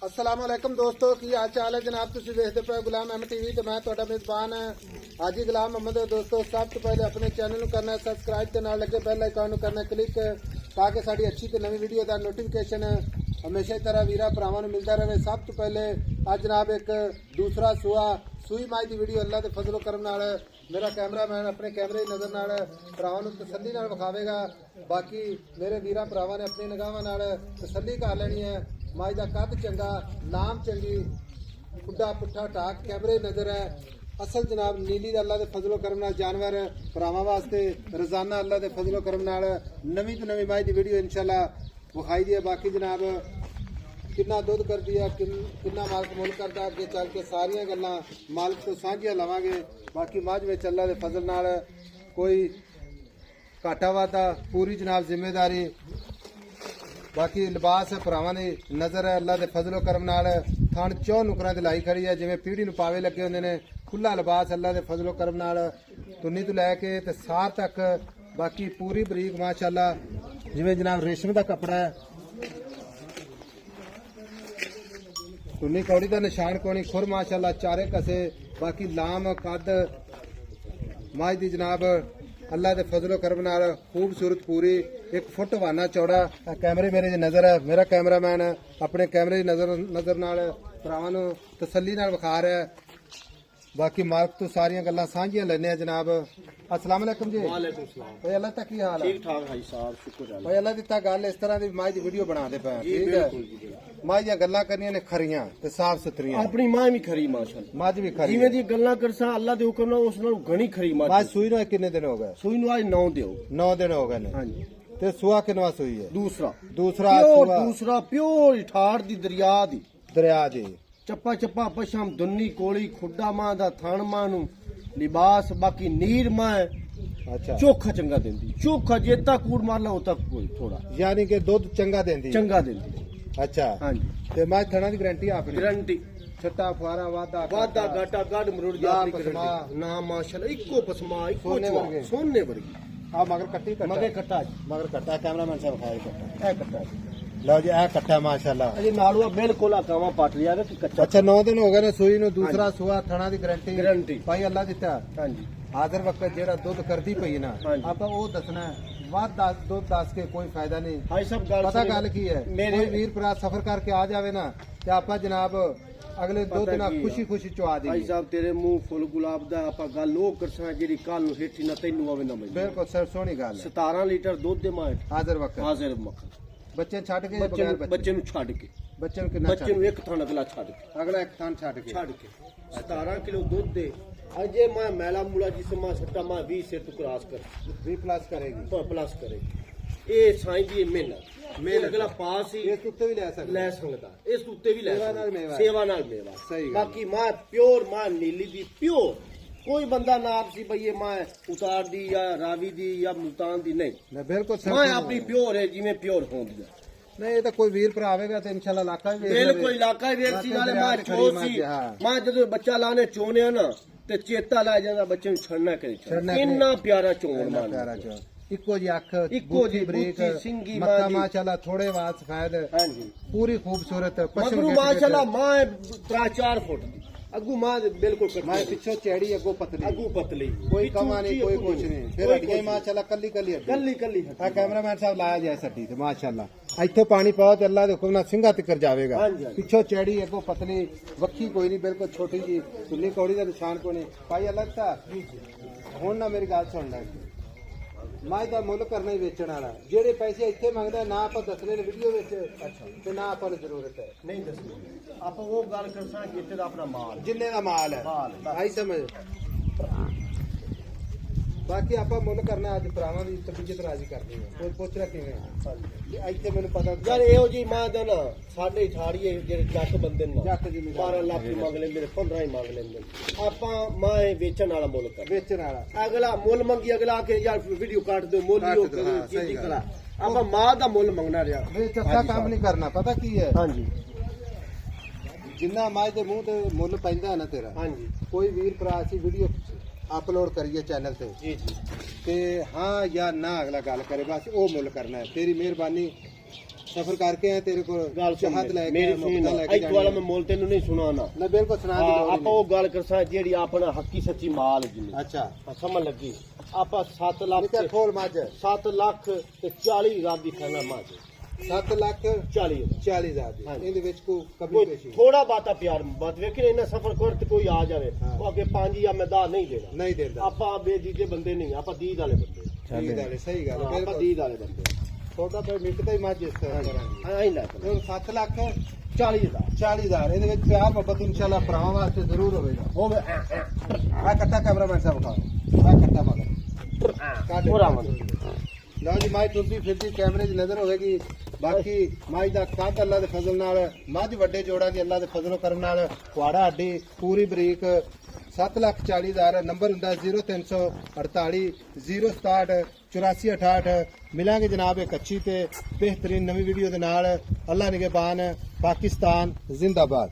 अस्सलाम वालेकुम दोस्तों की हाल चाल है जनाब। तुम देखते पे गुलाम अहमद टीवी तो मैं ਤੁਹਾਡਾ मेजबान हाजी गुलाम अहमद। दोस्तों सब तो पहले अपने चैनल ਨੂੰ करना सबसक्राइब ਤੇ ਨਾਲ ਲੱਗੇ ਬੈਲ ਆਈਕਨ ਨੂੰ ਕਰਨਾ ਕਲਿੱਕ ਤਾਂ ਕਿ ਸਾਡੀ ਅੱਛੀ ਤੇ ਨਵੀਂ ਵੀਡੀਓ ਦਾ ਨੋਟੀਫਿਕੇਸ਼ਨ हमेशा ही तरह वीरा भरावां ਨੂੰ मिलता रहे। सब तो पहले आज जनाब एक दूसरा सूई माई की वीडियो अल्लाह के फजलो करम नाल मेरा कैमरामैन अपने कैमरे की नज़र नाल भरावां ਨੂੰ तसल्ली नाल विखावेगा। बाकी मेरे वीरा भरावां ने अपनी निगाहां नाल तसल्ली कर लेनी है। माई का कद चंगा, नाम चंगी, खुड्डा पुट्ठा टाक कैमरे नज़र है। असल जनाब नीली का अल्लाह के फजलो करम नाल जानवर भरावां वास्ते रोजाना अल्लाह के फजलो करम नाल नवीं तो नवीं माई की वीडियो इंशाल्लाह विखाई दी है। बाकी जनाब कितना दुध कर दिया, कितना मालक मुल करता, अगे चल के सारिया गल्लां मालक तो सांझियां लवांगे। बाकी मझ में अल्लाह के फजल नाल कोई घाटा वाधा पूरी जनाब जिम्मेदारी। बाकी लिबास भरावां दी नज़र है अल्लाह के फजलो करम नाल थण चौ नुकरां ते लाई खड़ी है जिवें पीढ़ी नूं पावे लगे हुंदे ने। खुला लिबास अल्लाह के फजलो करम नाल तुन्नी तो लैके ते सार तक बाकी पूरी बरीक माशाअल्लाह जिवें जनाब रेशम का कपड़ा है। तुन्नी कौड़ी का निशान कोनी खुर माशाअल्लाह चारे कसे। बाकी लाम कद माज दी जनाब अल्लाह के फजलो करम नाल खूबसूरत पूरी 1 फुट वाना चौड़ा। कैमरे मेरे नज़र है, मेरा कैमरामैन अपने कैमरे की नज़र नाल भरावां नूं तसल्ली नाल विखा रहा है। बाकी मालक तो सारियां गल्लां सांझियां लैने जनाब। अस्सलाम वालेकुम जी। वालेकुम सलाम। भाई अल्लाह तक की हाल है? ठीक ठाक भाई साहब शुक्र है भाई अल्लाह दिता गल इस तरह दी माई दी वीडियो बना दे पे ठीक है। माई दी गल्लां करनियां ने खरियां ते साफ सुथरियां। अपनी मां भी खरी माशाअल्लाह, मझ भी खरी जिवें दी गल्लां करसा अल्लाह दे हुक्म नाल उस नाल घणी खरी मां। मझ सूई नु कितने दिन हो गए? सूई नु आज 9 दियो 9 दिन हो गए ने। हां जी। ते सुआ किनवा सूई है? दूसरा दूसरा प्योर ठाड़ दी दरिया दी दरिया दी चप्पा चप्पा पशम दुन्नी कोली खुड्डा मां दा थान मां नु लिबास। बाकी नीर मां अच्छा चोखा चंगा देंदी। चोखा जेता कूड़ मार ला होता कोई थोड़ा यानी कि दूध चंगा देंदी चंगा देंदी। अच्छा हां जी। ते मैं थणा दी गारंटी आपनी गारंटी छट्टा फुआरा वादा वादा गाटा गाड मरुड़ जा ना अपनी पसमा। गारंटी। ना माशाअल्लाह इको पसमा इको सोने वर्गे। सोने वर्गी। आ मगर कट्टी कट्टा मगे कट्टा मगर कट्टा कैमरामैन साहब खाए कट्टा ए कट्टा लो जी ए कट्टा माशाअल्लाह। अरे नालुआ बिल्कुल आकावा पाट लिया कि कच्चा। अच्छा 9 दिन हो गए ने सूई नु। दूसरा सुआ थणा दी गारंटी भाई अल्लाह दिता। हां जी। हाजिर वक्त जेड़ा दुध करदी पई ना हाँ जी। आपा ओ दसना है। वध दुध दस के कोई फायदा नहीं। भाई सब गल पता गल की है मेरे कोई वीर भरा सफर करके आ जावे ना ते आपा जनाब अगले 2 दिन खुशी खुशी चुआ भाई देंगे। साहब तेरे मुंह फुल गुलाब दा आपा गल ओ करसा जेडी कल नु हेठी ना तैनू आवे ना मैं। बिल्कुल सर सोहनी गल है। 17 लीटर दूध दे मां हाजिर वक्त हाजिर मक्खन बच्चे छड़ के बगैर बच्चे नु छाड़ के बच्चे कितना बच्चे नु एक थान अगला छाड़ के अगला एक थान छड़ के 17 किलो दूध दे अजे मैं मैला मूला जिस मां सट्टा मां 20 से तू क्रॉस कर 20 प्लस करेगी तो प्लस करेगी। ए साईं दी मेहनत अगला पास ही इस उत्ते भी ले सकते ਲੈ ਸਕਦਾ ਇਸ ਉੱਤੇ ਵੀ ਲੈ ਸੇਵਾ ਨਾਲ ਮੇਵਾ। ਸੇਵਾ ਨਾਲ ਮੇਵਾ। ਸਹੀ ਗੱਲ। ਬਾਕੀ ਮਾਂ ਪਿਓਰ ਮਾਂ ਨੀਲੀ ਦੀ ਪਿਓਰ ਕੋਈ ਬੰਦਾ ਨਾ ਆਪਸੀ ਬਈ ਇਹ ਮਾਂ ਉਤਾਰ ਦੀ ਜਾਂ ਰਾਵੀ ਦੀ ਜਾਂ ਮੁਲਤਾਨ ਦੀ ਨਹੀਂ। मैं बिल्कुल सर ਮਾਂ ਆਪਣੀ ਪਿਓਰ ਹੈ ਜਿਵੇਂ ਪਿਓਰ ਹੁੰਦੀ ਹੈ। नहीं ये तो कोई वीर भरा आवेगा तो इंशाल्लाह इलाका भी ਬਿਲਕੁਲ ਇਲਾਕਾ ਹੀ ਵੇਖ ਸੀ ਨਾਲੇ ਮਾਂ ਖੜੀ ਚੋਰ ਮੱਝ, ਸੀ। ਹਾਂ। ਮਾਂ ਜਦੋਂ ਬੱਚਾ ਲਾਣੇ ਚੋਣਿਆ ਨਾ ਤੇ ਚੇਤਾ ਲੈ ਜਾਂਦਾ ਬੱਚੇ ਨੂੰ ਛੱਡਣਾ ਛੱਡਣਾ ਕਰੇ। ਕਰੇ। ਇੰਨਾ ਪਿਆਰਾ ਚੋਣ ਇੰਨਾ ਮਾਂ प्यारा जो इको जी अख इक्को जी बरीक बूथी, सिंगी मक्का मां दी। माशाल्लाह थोड़े वास सफेद ਹਾਂਜੀ पूरी खूबसूरत पश्चिम ਮਗਰੂ गेट ਮਾਸ਼ਾਅੱਲਾ ਮਾਂ 3-4 ਫੁੱਟ ਦੀ ਅੱਗੂ ਮਾਂ ਦੇ ਬਿਲਕੁਲ मैं ਕੱਟੀ पिछो चैड़ी अगो पतली ਅੱਗੂ ਪਤਲੀ कोई पिछू कमा नहीं ਉੱਚੀ, कोई ਅੱਗੂ कुछ नहीं कोई फिर हड्डियां कुछ माशाल्लाह कल्ली कल्ली हड्डी ਕੱਲੀ ਕੱਲੀ आ कैमरामैन साहब लाया जाए सड्डी ते माशाल्लाह इथों पानी पाओ ते अल्लाह दे हुक्म नाल सिंगा तिकर जावेगा। हाँ जी, हाँ जी। पिछो चैड़ी अगो पतली वक्खी कोई नहीं बिल्कुल छोटी जी सुन्नी कौड़ी दा निशान कोई नहीं भाई अलग था हुण ना मेरी गल सुन ले मां दा मुੱਲ करना ही वेचण वाला जेड़े पैसे इत्थे मंगदा ना ਆਪਾਂ ਦੱਸਣੇ ਨੇ ਵੀਡੀਓ ਵਿੱਚ ਤੇ ਨਾ ਆਪਾਂ ਨੂੰ ਜ਼ਰੂਰਤ ਹੈ ਨਹੀਂ ਦੱਸੋ ਆਪਾਂ ਉਹ ਗੱਲ ਕਰਸਾਂ ਜਿੱਤੇ ਦਾ ਆਪਣਾ ਮਾਲ ਜਿੰਨੇ ਦਾ ਮਾਲ ਹੈ ਮਾਲ, ਬਸ। ਆਈ ਸਮਝ ਬਾਕੀ ਆਪਾਂ ਮੁੱਲ ਕਰਨਾ ਅੱਜ ਭਰਾਵਾਂ ਦੀ ਤਬੀਅਤ ਰਾਜੀ ਕਰਨੀ ਹੈ ਕੋਈ ਪੁੱਛ ਰਿਹਾ ਕਿਵੇਂ ਇੱਥੇ ਮੈਨੂੰ ਪਤਾ ਯਾਰ ਇਹੋ ਜੀ ਮਾਂ ਦਾ ਨਾ ਸਾਡੇ ਛਾੜੀਏ ਜਿਹੜੇ ਜੱਟ ਬੰਦੇ ਨੇ ਜੱਟ ਜ਼ਿਮੀਂਦਾਰ 12 ਲੱਖ ਹੀ ਮੰਗ ਲੈਂਦੇ ਨੇ 15 ਹੀ ਮੰਗ ਲੈਂਦੇ ਨੇ। ਆਪਾਂ ਮਾਂ ਇਹ ਵੇਚਣ ਵਾਲਾ ਮੁੱਲ ਕਰ ਵੇਚਣ ਵਾਲਾ ਅਗਲਾ ਮੁੱਲ ਮੰਗੀ ਅਗਲਾ ਆ ਕੇ ਯਾਰ ਵੀਡੀਓ ਕੱਟ ਦਿਓ ਮੁੱਲ ਹੀ ਉਹ ਕੱਟ ਦਿਓ, ਹਾਂ, ਚੀਜ਼ੀ ਸਹੀ ਗੱਲ। ਕਰਾ। ਆਪਾਂ ਮਾਂ ਦਾ ਮੁੱਲ ਮੰਗਣਾ ਰਿਹਾ। ਵੇ ਚੱਕਾ ਕੰਮ ਨਹੀਂ ਕਰਨਾ ਪਤਾ ਕੀ ਹੈ ਹਾਂਜੀ ਜਿੰਨਾ ਮਾਝ ਦੇ ਮੂੰਹ ਤੇ ਮੁੱਲ ਪੈਂਦਾ ਨਾ ਤੇਰਾ ਹਾਂਜੀ ਕੋਈ ਵੀਰ ਭਰਾ ਅਸੀਂ ਵੀਡੀਓ अपलोड करिए चैनल पे जी जी ते हाँ या ना अगला गल करे बस वो मुल करना है तेरी मेहरबानी ਸਫ਼ਰ ਕਰਕੇ ਆਏ ਤੇਰੇ ਕੋਲ ਗੱਲ ਸੁਣ ਚਾਹਤ ਲੈ ਕੇ ਮੇਰੀ ਸੁਣ ਲੈ ਕੇ ਇੱਥੇ ਵਾਲਾ ਮੈਂ ਮੋਲ ਤੈਨੂੰ ਨਹੀਂ ਸੁਣਾਉਣਾ ਨਾ ਬਿਲਕੁਲ ਸੁਣਾ ਦੀ ਲੋੜ ਆਪਾਂ ਉਹ ਗੱਲ ਕਰਸਾਂ ਜਿਹੜੀ ਆਪਣਾ ਹੱਕੀ ਸੱਚੀ ਮਾਲ ਜਿੰਨੀ ਅੱਛਾ ਸਮਝ ਲੱਗੀ ਆਪਾਂ 7 ਲੱਖ ਨਿਕਲ ਖੋਲ ਮੱਝ 7 ਲੱਖ ਤੇ 40 ਹਜ਼ਾਰ ਦੀ ਖਾਣਾ ਮੱਝ 7 ਲੱਖ 40 40,000 ਦੀ ਹਾਂਜੀ। ਇਹਦੇ ਵਿੱਚ ਕੋਈ ਕਮੀ ਪੇਸ਼ੀ ਥੋੜਾ ਬਾਤਾ ਪਿਆਰ ਬਾਤ ਵੇਖੀ ਇਹਨਾਂ ਸਫਰ ਕਰ ਤੇ ਕੋਈ ਆ ਜਾਵੇ ਹਾਂ। ਉਹ ਅੱਗੇ 5 ਜਾਂ ਮੈਂ 10 ਨਹੀਂ ਦੇਣਾ ਨਹੀਂ ਦਿੰਦਾ ਆਪਾਂ ਬੇਜੀਦੇ ਬੰਦੇ ਨਹੀਂ ਆਪਾਂ ਦੀਦ ਵਾਲੇ ਬੰਦੇ ਠੀਕ ਗੱਲ ਹੈ, ਸਹੀ ਗੱਲ ਹੈ, ਆਪਾਂ ਬਿਲਕੁਲ ਦੀਦ ਵਾਲੇ ਬੰਦੇ ਤੁਹਾਡਾ ਫਿਰ ਮਿੱਟਦਾ ਹੀ ਮੱਝ ਇਸ ਤਰ੍ਹਾਂ ਕਰਾਂਗੇ ਆਈ ਲੈ ਹੁਣ 7 ਲੱਖ 40 ਹਜ਼ਾਰ 40,000 ਇਹਦੇ ਵਿੱਚ ਪਿਆਰ ਮੁਹੱਬਤ ਇਨਸ਼ਾਅੱਲਾ ਭਰਾਵਾਂ ਵਾਸਤੇ ਜ਼ਰੂਰ ਹੋਵੇਗਾ ਹੋਵੇ ਆ ਕੱਟਾ ਕੈਮਰਾਮੈਨ ਸਾਹਿਬ ਖਾਓ ਆ ਕੱਟਾ ਮਗਰ ਹੋਰ ਆਵਾਂਗੇ ਲਓ ਜੀ ਮਾਈ ਟੁੱਟੀ ਫਿਰਦੀ ਕੈਮਰੇ 'ਚ ਨਜ਼ਰ ਹੋਵੇਗੀ ਬਾਕੀ ਮਾਈ ਦਾ ਕੱਦ ਅੱਲਾ ਦੇ ਫਜ਼ਲ ਨਾਲ ਮੱਝ ਵੱਡੇ ਜੋੜਾਂ ਦੀ ਅੱਲਾ ਦੇ ਫਜ਼ਲੋਂ ਕਰਨ ਨਾਲ ਕੁਆੜਾ ਹੱਡੀ ਪੂਰੀ ਬਰੀਕ 7,40,000 ਨੰਬਰ ਹੁੰਦਾ 0348 067 8468 ਮਿਲਾਂਗੇ ਜਨਾਬ ਇੱਕ ਅੱਛੀ ਤੇ ਬਿਹਤਰੀਨ ਨਵੀਂ ਵੀਡੀਓ ਦੇ ਨਾਲ ਅੱਲਾ ਨਿਗਹਿਬਾਨ ਪਾਕਿਸਤਾਨ ਜ਼ਿੰਦਾਬਾਦ।